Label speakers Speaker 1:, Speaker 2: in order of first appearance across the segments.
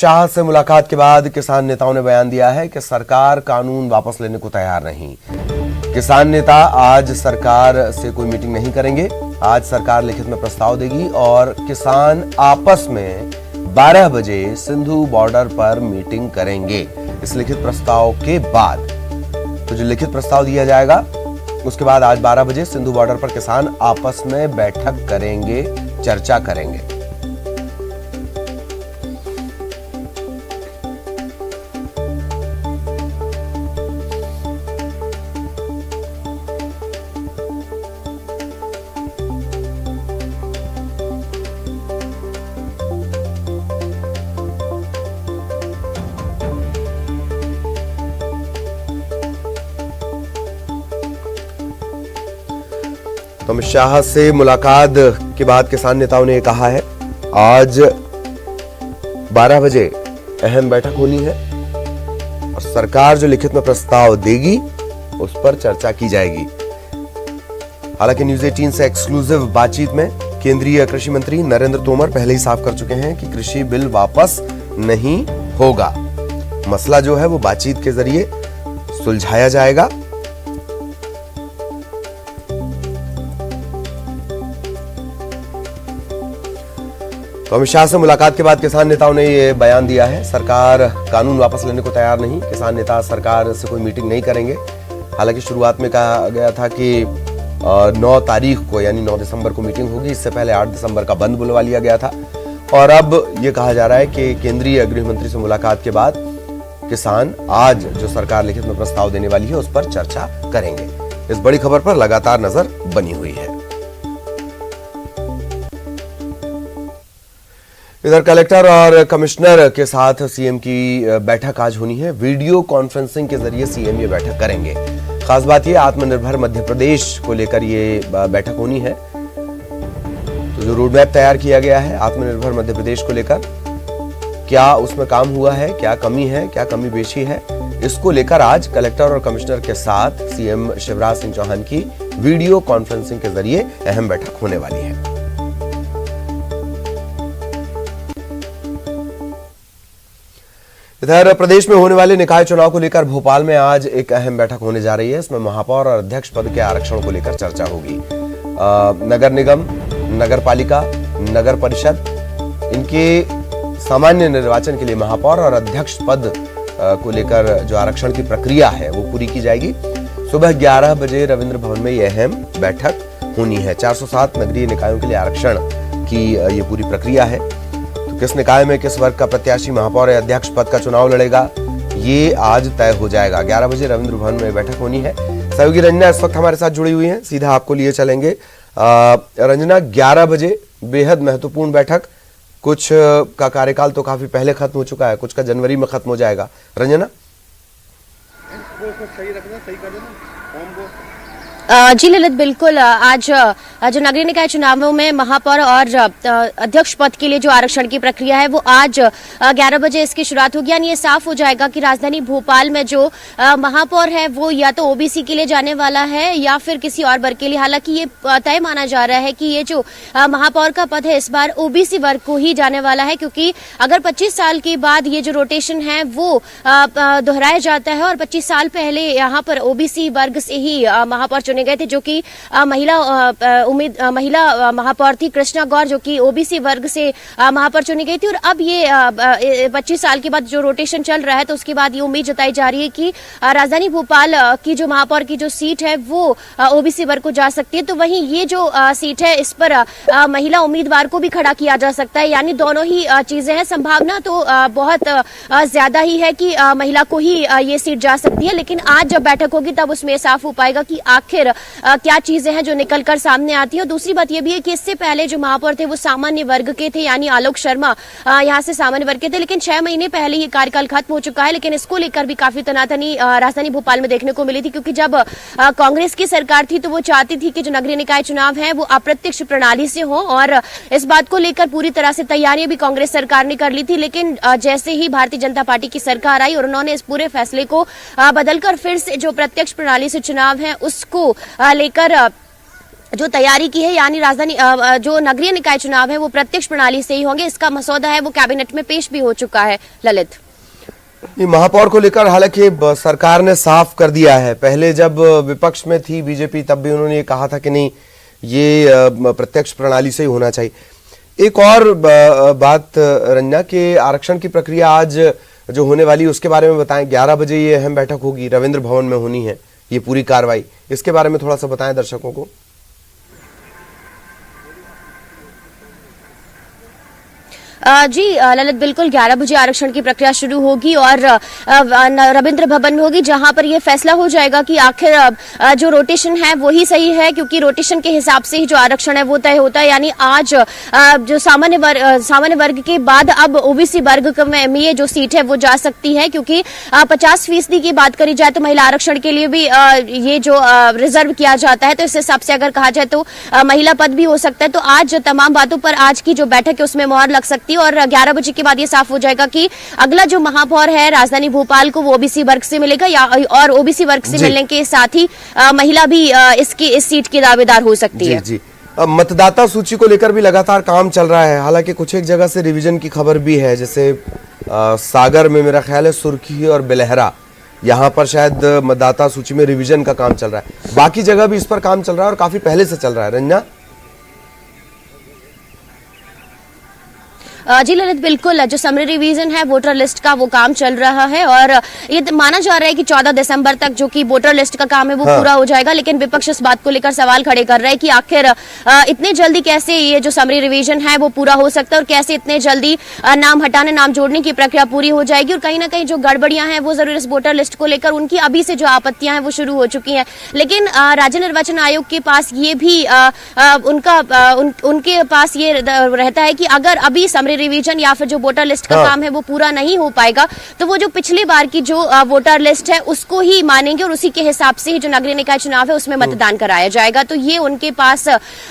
Speaker 1: शाह से मुलाकात के बाद किसान नेताओं ने बयान दिया है कि सरकार कानून वापस लेने को तैयार नहीं। किसान नेता आज सरकार से कोई मीटिंग नहीं करेंगे। आज सरकार लिखित में प्रस्ताव देगी और किसान आपस में 12 बजे सिंधु बॉर्डर पर मीटिंग करेंगे। इस लिखित प्रस्ताव के बाद तो जो लिखित प्रस्ताव दिया जाएगा उसके बाद आज 12 बजे सिंधु बॉर्डर पर किसान आपस में बैठक करेंगे, चर्चा करेंगे। तो अमित शाह से मुलाकात के बाद किसान नेताओं ने कहा है आज 12 बजे अहम बैठक होनी है और सरकार जो लिखित में प्रस्ताव देगी उस पर चर्चा की जाएगी। हालांकि न्यूज 18 से एक्सक्लूसिव बातचीत में केंद्रीय कृषि मंत्री नरेंद्र तोमर पहले ही साफ कर चुके हैं कि कृषि बिल वापस नहीं होगा। मसला जो है वो बातचीत के जरिए सुलझाया जाएगा। तो अमित शाह से मुलाकात के बाद किसान नेताओं ने यह बयान दिया है, सरकार कानून वापस लेने को तैयार नहीं। किसान नेता सरकार से कोई मीटिंग नहीं करेंगे। हालांकि शुरुआत में कहा गया था कि 9 तारीख को यानी 9 दिसंबर को मीटिंग होगी। इससे पहले 8 दिसंबर का बंद बुलवा लिया गया था और अब यह कहा जा रहा है कि केंद्रीय गृह मंत्री से मुलाकात के बाद किसान आज जो सरकार लिखित में प्रस्ताव देने वाली है उस पर चर्चा करेंगे। इस बड़ी खबर पर लगातार नजर बनी हुई है। इधर कलेक्टर और कमिश्नर के साथ सीएम की बैठक आज होनी है। वीडियो कॉन्फ्रेंसिंग के जरिए सीएम ये बैठक करेंगे। खास बात ये आत्मनिर्भर मध्य प्रदेश को लेकर ये बैठक होनी है। तो जो रोड मैप तैयार किया गया है आत्मनिर्भर मध्य प्रदेश को लेकर, क्या उसमें काम हुआ है, क्या कमी है, क्या कमी बेशी है, इसको लेकर आज कलेक्टर और कमिश्नर के साथ सीएम शिवराज सिंह चौहान की वीडियो कॉन्फ्रेंसिंग के जरिए अहम बैठक होने वाली है। इधर प्रदेश में होने वाले निकाय चुनाव को लेकर भोपाल में आज एक अहम बैठक होने जा रही है। इसमें महापौर और अध्यक्ष पद के आरक्षण को लेकर चर्चा होगी। नगर निगम, नगर पालिका, नगर परिषद, इनके सामान्य निर्वाचन के लिए महापौर और अध्यक्ष पद को लेकर जो आरक्षण की प्रक्रिया है वो पूरी की जाएगी। सुबह 11 बजे रविंद्र भवन में यह अहम बैठक होनी है। 407 नगरीय निकायों के लिए आरक्षण की ये पूरी प्रक्रिया है। किस निकाय में किस वर्ग का प्रत्याशी महापौर या अध्यक्ष पद का चुनाव लड़ेगा ये आज तय हो जाएगा। 11 बजे रविंद्र भवन में बैठक होनी है। सहयोगी रंजना इस वक्त हमारे साथ जुड़ी हुई हैं, सीधा आपको लिए चलेंगे। रंजना, 11 बजे बेहद महत्वपूर्ण बैठक। कुछ का कार्यकाल तो काफी पहले खत्म हो चुका है, कुछ का जनवरी में खत्म हो जाएगा। रंजना,
Speaker 2: सही रखना, सही कर देना।
Speaker 3: जी ललित, बिल्कुल। आज जो नगरीय निकाय चुनावों में महापौर और अध्यक्ष पद के लिए जो आरक्षण की प्रक्रिया है वो आज 11 बजे इसकी शुरुआत होगी। यानी ये साफ हो जाएगा कि राजधानी भोपाल में जो महापौर है वो या तो ओबीसी के लिए जाने वाला है या फिर किसी और वर्ग के लिए। हालांकि ये तय माना जा रहा है कि ये जो महापौर का पद है इस बार ओबीसी वर्ग को ही जाने वाला है, क्योंकि अगर 25 साल के बाद ये जो रोटेशन है वो दोहराया जाता है और 25 साल पहले यहाँ पर ओबीसी वर्ग से ही महापौर चुने गए थे, जो कि महिला महापौर थी कृष्णा गौर, जो कि ओबीसी वर्ग से महापौर चुनी गई थी। और अब ये 25 साल के बाद जो रोटेशन चल रहा है तो उसके बाद ये उम्मीद जताई जा रही है कि राजधानी भोपाल की जो महापौर की जो सीट है वो ओबीसी वर्ग को जा सकती है। तो वहीं ये जो सीट है इस पर महिला उम्मीदवार को भी खड़ा किया जा सकता है। यानी दोनों ही चीजें हैं। संभावना तो बहुत ज्यादा ही है कि महिला को ही ये सीट जा सकती है, लेकिन आज जब बैठक होगी तब उसमें साफ हो पाएगा कि आखिर क्या चीजें हैं जो निकलकर सामने आती है। और दूसरी बात यह भी है कि इससे पहले जो महापौर थे वो सामान्य वर्ग के थे, यानी आलोक शर्मा यहाँ से सामान्य वर्ग के थे, लेकिन 6 महीने पहले ये कार्यकाल खत्म हो चुका है। लेकिन इसको लेकर भी काफी तनातनी राजधानी भोपाल में देखने को मिली थी, क्योंकि जब कांग्रेस की सरकार थी तो वो चाहती थी कि जो नगरीय निकाय चुनाव है वो अप्रत्यक्ष प्रणाली से हो और इस बात को लेकर पूरी तरह से तैयारियां भी कांग्रेस सरकार ने कर ली थी। लेकिन जैसे ही भारतीय जनता पार्टी की सरकार आई और उन्होंने इस पूरे फैसले को बदलकर फिर से जो प्रत्यक्ष प्रणाली से चुनाव है उसको लेकर जो तैयारी की है, यानी राजधानी जो नगरीय निकाय चुनाव है वो प्रत्यक्ष प्रणाली से ही होंगे। इसका मसौदा है वो कैबिनेट में पेश भी हो चुका है। ललित,
Speaker 1: ये महापौर को लेकर हालांकि सरकार ने साफ कर दिया है। पहले जब विपक्ष में थी बीजेपी तब भी उन्होंने ये कहा था कि नहीं, ये प्रत्यक्ष प्रणाली से ही होना चाहिए। एक और बात रंजना के आरक्षण की प्रक्रिया आज जो होने वाली है उसके बारे में बताएं। 11 बजे ये अहम बैठक होगी, रविंद्र भवन में होनी है ये पूरी कार्रवाई, इसके बारे में थोड़ा सा बताएं दर्शकों को।
Speaker 3: जी ललित, बिल्कुल 11 बजे आरक्षण की प्रक्रिया शुरू होगी और रविंद्र भवन में होगी, जहां पर यह फैसला हो जाएगा कि आखिर जो रोटेशन है वही सही है, क्योंकि रोटेशन के हिसाब से ही जो आरक्षण है वो तय होता है। यानी आज जो सामान्य वर्ग के बाद अब ओबीसी वर्ग में ये जो सीट है वो जा सकती है, क्योंकि 50% की बात करी जाए तो महिला आरक्षण के लिए भी ये जो रिजर्व किया जाता है, तो इस हिसाब से अगर कहा जाए तो महिला पद भी हो सकता है। तो आज तमाम बातों पर आज की जो बैठक है उसमें मुहर लग सकती है और 11 बजे के बाद ये साफ हो जाएगा कि अगला जो महापौर है राजधानी भोपाल को वो ओबीसी वर्ग से मिलेगा या और ओबीसी वर्ग से मिलने के साथ ही महिला भी इस सीट की दावेदार हो सकती है।
Speaker 1: जी, अब मतदाता सूची को लेकर भी लगातार काम चल रहा है। हालांकि कुछ एक जगह से रिवीजन की खबर भी है, जैसे सागर में मेरा ख्याल है सुर्खी और बिलहरा, यहाँ पर शायद मतदाता सूची में रिवीजन का काम चल रहा है। बाकी जगह भी इस पर काम चल रहा है और काफी पहले से चल रहा है। रंजना,
Speaker 3: जी ललित, बिल्कुल जो समरी रिवीजन है वोटर लिस्ट का वो काम चल रहा है और ये माना जा रहा है कि 14 दिसंबर तक जो कि वोटर लिस्ट का काम है वो पूरा हो जाएगा। लेकिन विपक्ष इस बात को लेकर सवाल खड़े कर रहा है कि आखिर इतने जल्दी कैसे ये जो समरी रिवीजन है वो पूरा हो सकता है और कैसे इतने जल्दी नाम हटाने नाम जोड़ने की प्रक्रिया पूरी हो जाएगी। और कहीं ना कहीं जो गड़बड़ियां हैं वो जरूर इस वोटर लिस्ट को लेकर उनकी अभी से जो आपत्तियां हैं वो शुरू हो चुकी हैं। लेकिन राज्य निर्वाचन आयोग के पास ये भी उनके पास ये रहता है कि अगर अभी समरी रिवीजन या फिर जो वोटर लिस्ट का काम है वो पूरा नहीं हो पाएगा तो वो जो पिछली बार की जो वोटर लिस्ट है उसको ही मानेंगे और उसी के हिसाब से ही जो नगरीय निकाय चुनाव है उसमें मतदान कराया जाएगा। तो ये उनके पास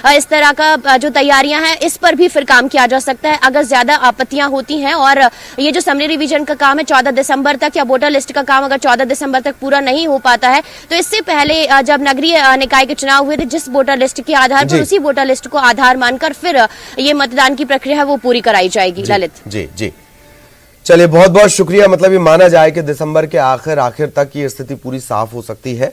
Speaker 3: इस तरह का जो तैयारियां हैं इस पर भी फिर काम किया जा सकता है अगर ज्यादा आपत्तियां होती हैं। और ये जो समरी रिवीजन का काम है 14 दिसंबर तक या वोटर लिस्ट का काम अगर 14 दिसंबर तक पूरा नहीं हो पाता है तो इससे पहले जब नगरीय निकाय के चुनाव हुए थे जिस वोटर लिस्ट के आधार पर उसी वोटर लिस्ट को आधार मानकर फिर ये मतदान की प्रक्रिया है वो पूरी कराई जाएगी। ललित
Speaker 1: जी, चलिए बहुत बहुत शुक्रिया। मतलब ये माना जाए कि दिसंबर के आखिर तक ये स्थिति पूरी साफ हो सकती है।